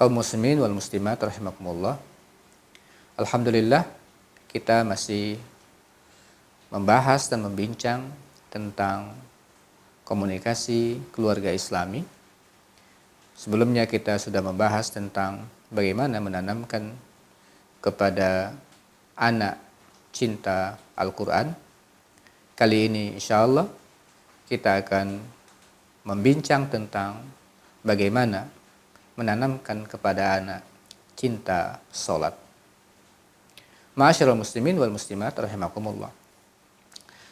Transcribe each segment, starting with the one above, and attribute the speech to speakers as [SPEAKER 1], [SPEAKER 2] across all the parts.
[SPEAKER 1] Kaum muslimin wal muslimat rahimakumullah. Alhamdulillah kita masih membahas dan membincang tentang komunikasi keluarga Islami. Sebelumnya kita sudah membahas tentang bagaimana menanamkan kepada anak cinta Al-Quran. Kali ini insyaallah kita akan membincang tentang bagaimana menanamkan kepada anak cinta salat. Ma'asyiral muslimin wal muslimat rahimakumullah.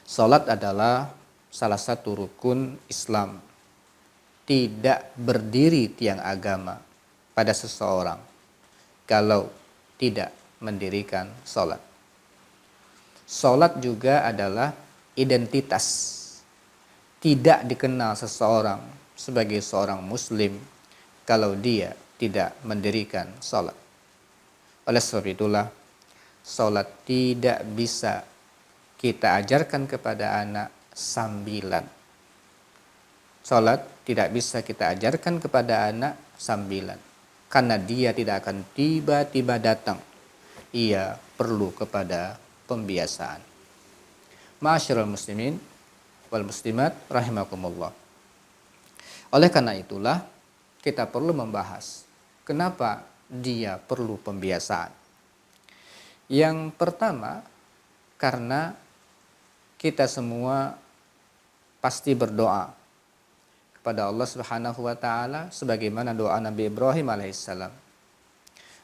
[SPEAKER 1] Salat adalah salah satu rukun Islam. Tidak berdiri tiang agama pada seseorang kalau tidak mendirikan salat. Salat juga adalah identitas. Tidak dikenal seseorang sebagai seorang muslim kalau dia tidak mendirikan salat. Oleh sebab itulah, salat tidak bisa kita ajarkan kepada anak sambilan. Salat tidak bisa kita ajarkan kepada anak sambilan, karena dia tidak akan tiba-tiba datang. Ia perlu kepada pembiasaan. Ma'asyiral muslimin wal muslimat rahimakumullah. Oleh karena itulah, kita perlu membahas kenapa dia perlu pembiasaan. Yang pertama, karena kita semua pasti berdoa kepada Allah Subhanahu wa taala sebagaimana doa Nabi Ibrahim alaihissalam.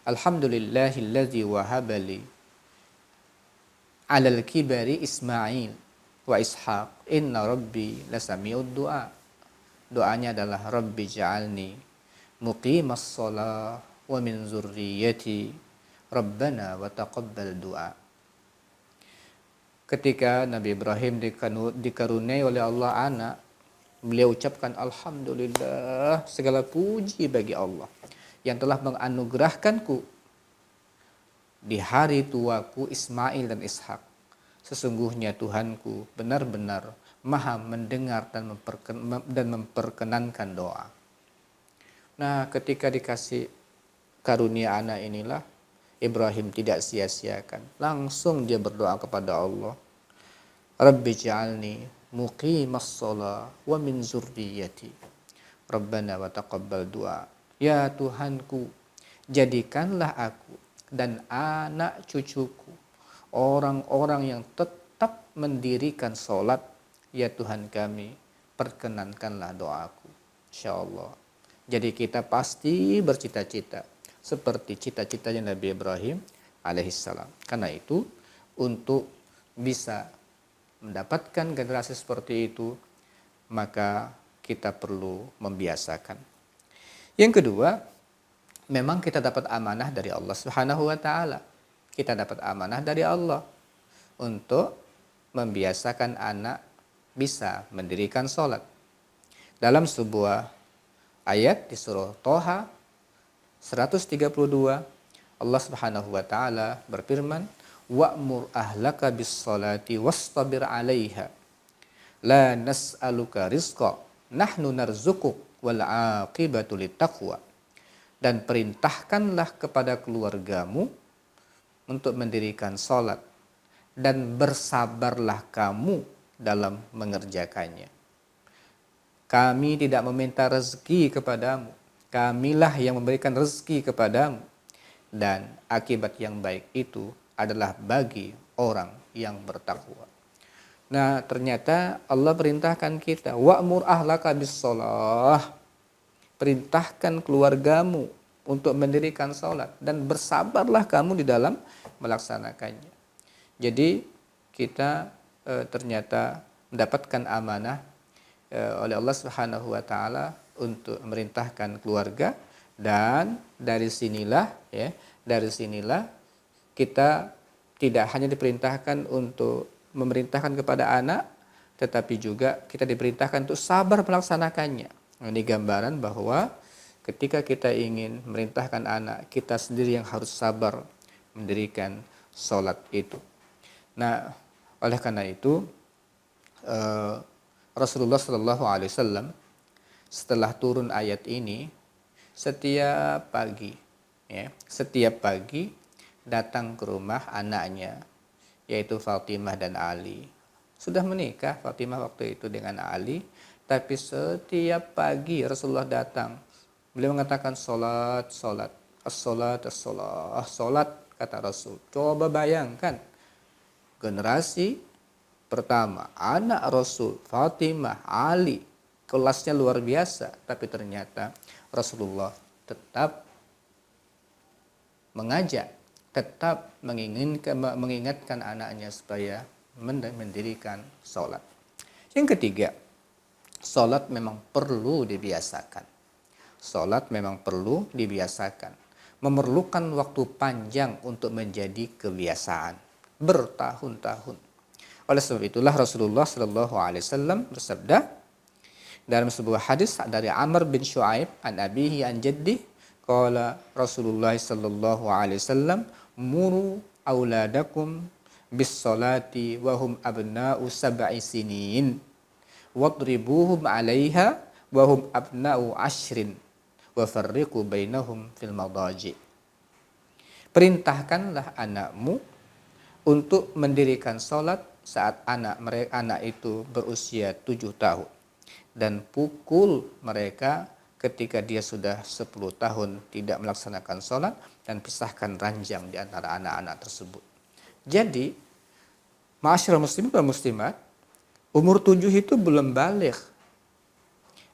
[SPEAKER 1] Alhamdulillahilladzi wahabali 'alal kibari Ismail wa Ishaq inna rabbi lasami'ud du'a. Doanya adalah Rabbi ja'alni muqimas shalah wa min zurriyyati Rabbana wa taqabbal du'a. Ketika Nabi Ibrahim dikaruniai oleh Allah anak, beliau ucapkan alhamdulillah, segala puji bagi Allah yang telah menganugerahkanku di hari tuaku Ismail dan Ishak. Sesungguhnya Tuhanku benar-benar maha mendengar dan memperkenankan doa. Nah, ketika dikasih karunia anak inilah, Ibrahim tidak sia-siakan. Langsung dia berdoa kepada Allah. Rabbi ja'alni muqimas shalah wa min zurriyyati. Rabbana wa taqabbal du'a. Ya Tuhanku, jadikanlah aku dan anak cucuku orang-orang yang tetap mendirikan salat. Ya Tuhan kami, perkenankanlah doaku. Insyaallah. Jadi kita pasti bercita-cita seperti cita-citanya Nabi Ibrahim alaihissalam. Karena itu, untuk bisa mendapatkan generasi seperti itu, maka kita perlu membiasakan. Yang kedua, memang kita dapat amanah dari Allah Subhanahu wa taala. Kita dapat amanah dari Allah untuk membiasakan anak bisa mendirikan salat. Dalam sebuah ayat di surah Thaha 132, Allah Subhanahu wa taala berfirman, "Wa'mur ahlaka bis-shalati wastabir 'alaiha. La nas'aluka rizqa, nahnu narzuquk wal 'aqibatu littaqwa." Dan perintahkanlah kepada keluargamu untuk mendirikan salat dan bersabarlah kamu dalam mengerjakannya. Kami tidak meminta rezeki kepadamu, kamilah yang memberikan rezeki kepadamu, dan akibat yang baik itu adalah bagi orang yang bertakwa. Nah, ternyata Allah perintahkan kita, wa'mur ahlaka bis-shalah. Perintahkan keluargamu untuk mendirikan salat dan bersabarlah kamu di dalam melaksanakannya. Jadi kita ternyata mendapatkan amanah oleh Allah Subhanahu wa taala untuk memerintahkan keluarga, dan dari sinilah kita tidak hanya diperintahkan untuk memerintahkan kepada anak, tetapi juga kita diperintahkan untuk sabar melaksanakannya. Ini gambaran bahwa ketika kita ingin memerintahkan anak, kita sendiri yang harus sabar mendirikan salat itu. Nah, oleh karena itu Rasulullah Shallallahu Alaihi Wasallam setelah turun ayat ini, setiap pagi, ya, setiap pagi datang ke rumah anaknya, yaitu Fatimah dan Ali. Sudah menikah Fatimah waktu itu dengan Ali, tapi setiap pagi Rasulullah datang. Beliau mengatakan solat, solat, as-solat, as-solat, solat, kata Rasul. Coba bayangkan, generasi pertama, anak Rasul, Fatimah, Ali, kelasnya luar biasa. Tapi ternyata Rasulullah tetap mengajak, tetap mengingatkan anaknya supaya mendirikan sholat. Yang ketiga, sholat memang perlu dibiasakan. Sholat memang perlu dibiasakan. Memerlukan waktu panjang untuk menjadi kebiasaan. Bertahun-tahun. Oleh sebab itulah Rasulullah Shallallahu Alaihi Wasallam bersabda dalam sebuah hadis dari Amr bin Shu'aib an abihi an jaddi, qala Rasulullah Shallallahu Alaihi Wasallam, muru auladakum bis salati wa hum abna'u sab'i sinin wadribuhum 'alaiha wa hum abna'u ashrin wa farriqu bainahum fil madaji. Perintahkanlah anakmu untuk mendirikan salat saat anak itu berusia 7 tahun, dan pukul mereka ketika dia sudah 10 tahun tidak melaksanakan sholat, dan pisahkan ranjang di antara anak-anak tersebut. Jadi, ma'asyiral muslimin dan muslimat, umur 7 itu belum baligh.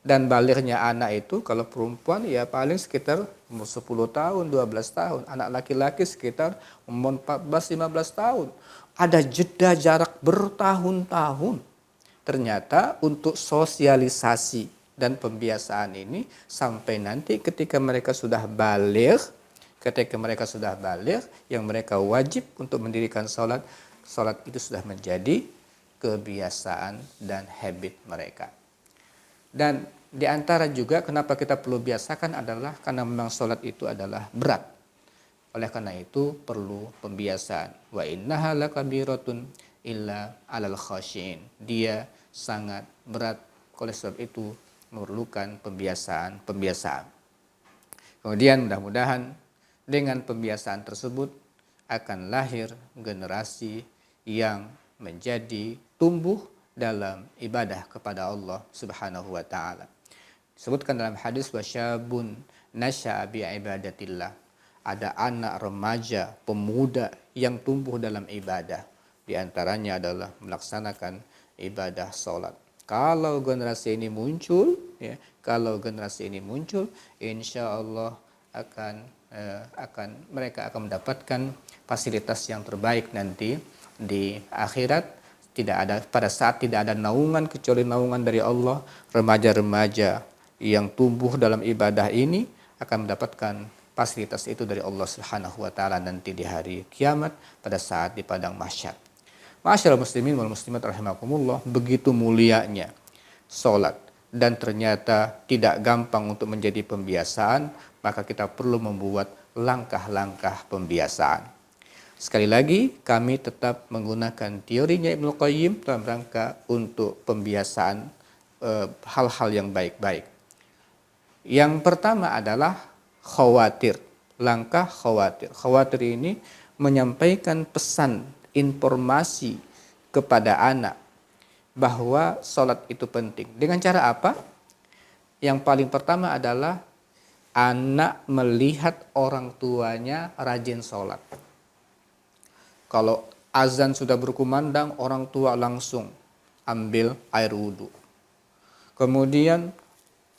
[SPEAKER 1] Dan balighnya anak itu kalau perempuan ya paling sekitar umur 10 tahun, 12 tahun. Anak laki-laki sekitar umur 14, 15 tahun. Ada jeda jarak bertahun-tahun. Ternyata untuk sosialisasi dan pembiasaan ini sampai nanti ketika mereka sudah baligh, yang mereka wajib untuk mendirikan sholat itu sudah menjadi kebiasaan dan habit mereka. Dan di antara juga kenapa kita perlu biasakan adalah karena memang sholat itu adalah berat. Oleh karena itu perlu pembiasaan. Wa innaha lakabiratun illa alal khasyin. Dia sangat berat, oleh sebab itu memerlukan pembiasaan. Kemudian mudah-mudahan dengan pembiasaan tersebut akan lahir generasi yang menjadi tumbuh dalam ibadah kepada Allah Subhanahu wa taala. Disebutkan dalam hadis wasyabun nasya'a bi ibadatillah. Ada anak remaja, pemuda yang tumbuh dalam ibadah. Di antaranya adalah melaksanakan ibadah sholat. Kalau generasi ini muncul, insya Allah mereka akan mendapatkan fasilitas yang terbaik nanti di akhirat. Pada saat tidak ada naungan kecuali naungan dari Allah, remaja-remaja yang tumbuh dalam ibadah ini akan mendapatkan fasilitas itu dari Allah Subhanahu wa taala nanti di hari kiamat pada saat di padang mahsyar. Ma'asyiral muslimin wal muslimat rahimakumullah, begitu mulianya salat dan ternyata tidak gampang untuk menjadi pembiasaan, maka kita perlu membuat langkah-langkah pembiasaan. Sekali lagi, kami tetap menggunakan teorinya Ibnu Qayyim dalam rangka untuk pembiasaan hal-hal yang baik-baik. Yang pertama adalah khawatir, langkah khawatir. Khawatir ini menyampaikan pesan, informasi kepada anak bahwa sholat itu penting. Dengan cara apa? Yang paling pertama adalah anak melihat orang tuanya rajin sholat. Kalau azan sudah berkumandang, orang tua langsung ambil air wudhu. Kemudian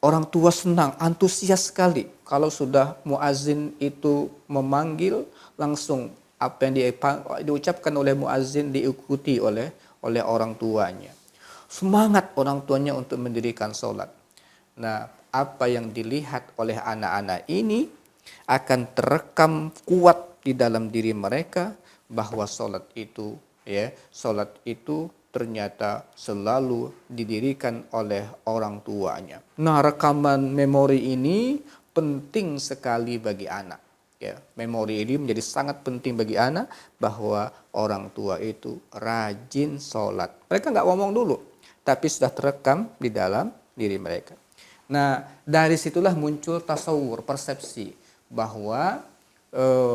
[SPEAKER 1] orang tua senang, antusias sekali. Kalau sudah muazin itu memanggil, langsung apa yang diucapkan oleh muazin diikuti oleh orang tuanya. Semangat orang tuanya untuk mendirikan sholat. Nah, apa yang dilihat oleh anak-anak ini akan terekam kuat di dalam diri mereka, bahwa sholat itu ternyata selalu didirikan oleh orang tuanya. Nah, rekaman memori ini penting sekali bagi anak. Ya, memori ini menjadi sangat penting bagi anak bahwa orang tua itu rajin sholat. Mereka nggak ngomong dulu, tapi sudah terekam di dalam diri mereka. Nah, dari situlah muncul tasawur, persepsi bahwa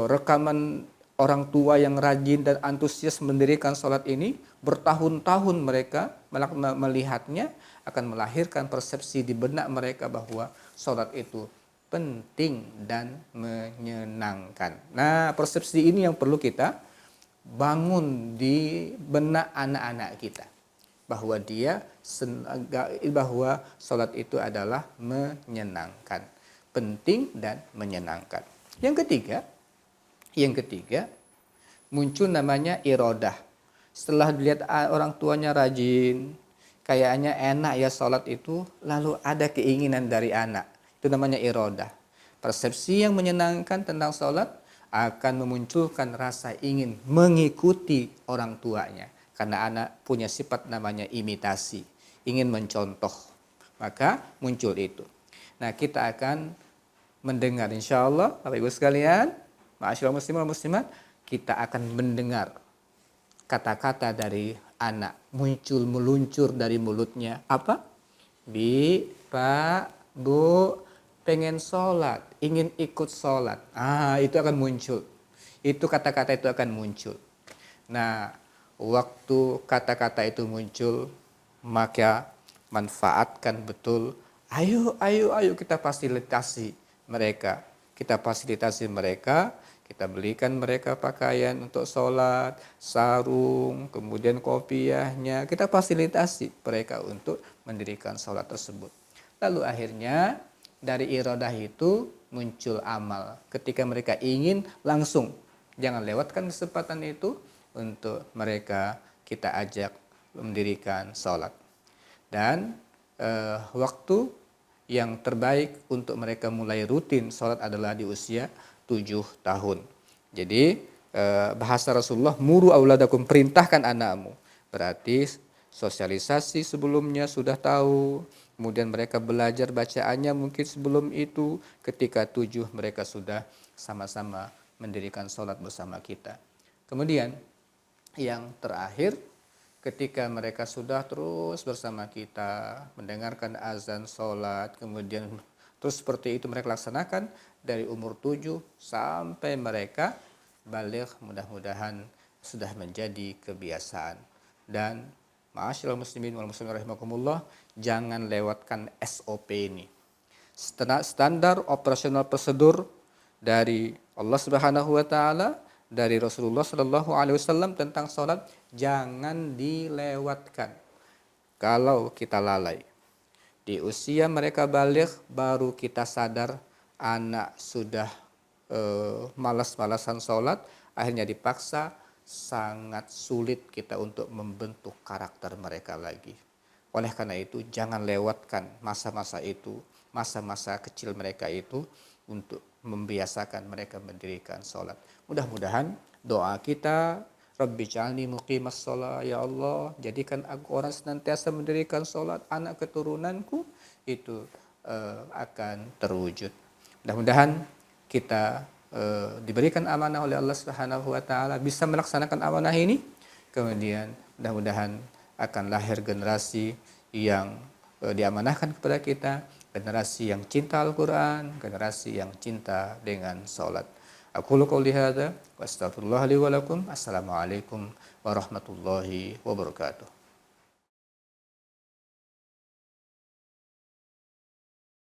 [SPEAKER 1] rekaman orang tua yang rajin dan antusias mendirikan sholat ini bertahun-tahun mereka melihatnya akan melahirkan persepsi di benak mereka bahwa sholat itu penting dan menyenangkan. Nah, persepsi ini yang perlu kita bangun di benak anak-anak kita bahwa bahwa sholat itu adalah menyenangkan, penting dan menyenangkan. Yang ketiga muncul namanya irodah. Setelah dilihat orang tuanya rajin, kayaknya enak ya sholat itu, lalu ada keinginan dari anak. Itu namanya irodah. Persepsi yang menyenangkan tentang sholat akan memunculkan rasa ingin mengikuti orang tuanya. Karena anak punya sifat namanya imitasi, ingin mencontoh. Maka muncul itu. Nah, kita akan mendengar insya Allah, Bapak Ibu sekalian, ma'asyiral muslimin wal muslimat, kita akan mendengar kata-kata dari anak meluncur dari mulutnya. Apa? Bi, Pak, Bu, pengen sholat, ingin ikut sholat. Itu akan muncul. Itu kata-kata itu akan muncul. Nah, waktu kata-kata itu muncul, maka manfaatkan betul. Ayo kita fasilitasi mereka. Kita belikan mereka pakaian untuk sholat, sarung, kemudian kopiahnya. Kita fasilitasi mereka untuk mendirikan sholat tersebut. Lalu akhirnya dari irodah itu muncul amal. Ketika mereka ingin langsung, jangan lewatkan kesempatan itu untuk mereka kita ajak mendirikan sholat. Dan waktu yang terbaik untuk mereka mulai rutin sholat adalah di usia 7 tahun. Jadi bahasa Rasulullah, muru auladakum, perintahkan anakmu. Berarti sosialisasi sebelumnya sudah tahu, kemudian mereka belajar bacaannya mungkin sebelum itu, ketika 7 mereka sudah sama-sama mendirikan sholat bersama kita. Kemudian yang terakhir, ketika mereka sudah terus bersama kita, mendengarkan azan sholat, kemudian terus seperti itu mereka laksanakan dari umur 7 sampai mereka baligh, mudah-mudahan sudah menjadi kebiasaan. Dan ma'asyiral muslimin wal muslimat rahimakumullah, jangan lewatkan SOP ini. Standar operasional prosedur dari Allah Subhanahu wa taala, dari Rasulullah Shallallahu alaihi wasallam tentang sholat jangan dilewatkan. Kalau kita lalai, di usia mereka baligh baru kita sadar anak sudah malas-malasan sholat, akhirnya dipaksa, sangat sulit kita untuk membentuk karakter mereka lagi. Oleh karena itu jangan lewatkan masa-masa itu, masa-masa kecil mereka itu, untuk membiasakan mereka mendirikan sholat. Mudah-mudahan doa kita, Rabbi ja'alni muqimas sholat, ya Allah jadikan aku orang senantiasa mendirikan sholat, anak keturunanku itu akan terwujud. Mudah-mudahan kita diberikan amanah oleh Allah Subhanahu wa taala, bisa melaksanakan amanah ini, kemudian mudah-mudahan akan lahir generasi yang diamanahkan kepada kita, generasi yang cinta Al-Quran, generasi yang cinta dengan sholat. Aqulu qouli hadza wa astaghfirullah li wa lakum. Assalamualaikum warahmatullahi wabarakatuh.